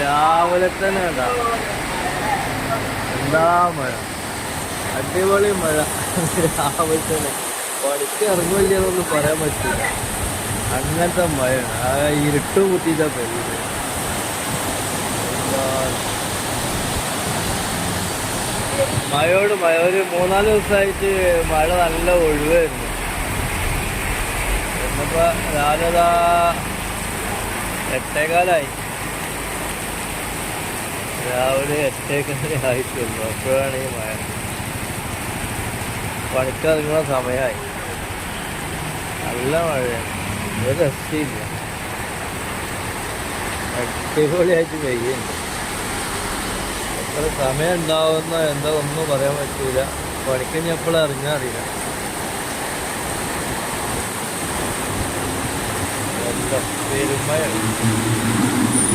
രാവിലെ തന്നെ ഉണ്ടാവും. എന്താ മഴ, അടിപൊളി മഴ. രാവിലെ തന്നെ പണിക്ക് ഇറങ്ങില്ലെന്നൊന്നും പറയാൻ പറ്റില്ല. അങ്ങനത്തെ മഴയാണ്. ആ ഇരുട്ട് കുത്തിയിട്ടാ പെയ്യുന്നത്. മഴയോട് മഴ. ഒരു 3-4 ദിവസമായിട്ട് മഴ നല്ല ഒഴിവായിരുന്നു. ഇന്നിപ്പോ രാവിലെ 8:15 രാവിലെ 8:15 ആയിട്ടുള്ളൂ. അപ്പോഴാണ് ഈ മഴ. പണിക്കിറങ്ങുന്ന സമയമായി. നല്ല മഴയാണ്, ഒരു രക്ഷയില്ല. അടിപൊളിയായിട്ട് പെയ്യുന്നുണ്ട്. എത്ര സമയം ഉണ്ടാവുന്ന എന്താ ഒന്നും പറയാൻ പറ്റൂല. പണിക്ക് ഞാൻ എപ്പോഴും ഇറങ്ങാൻ അറിയില്ല. പെരുമഴയാണ്.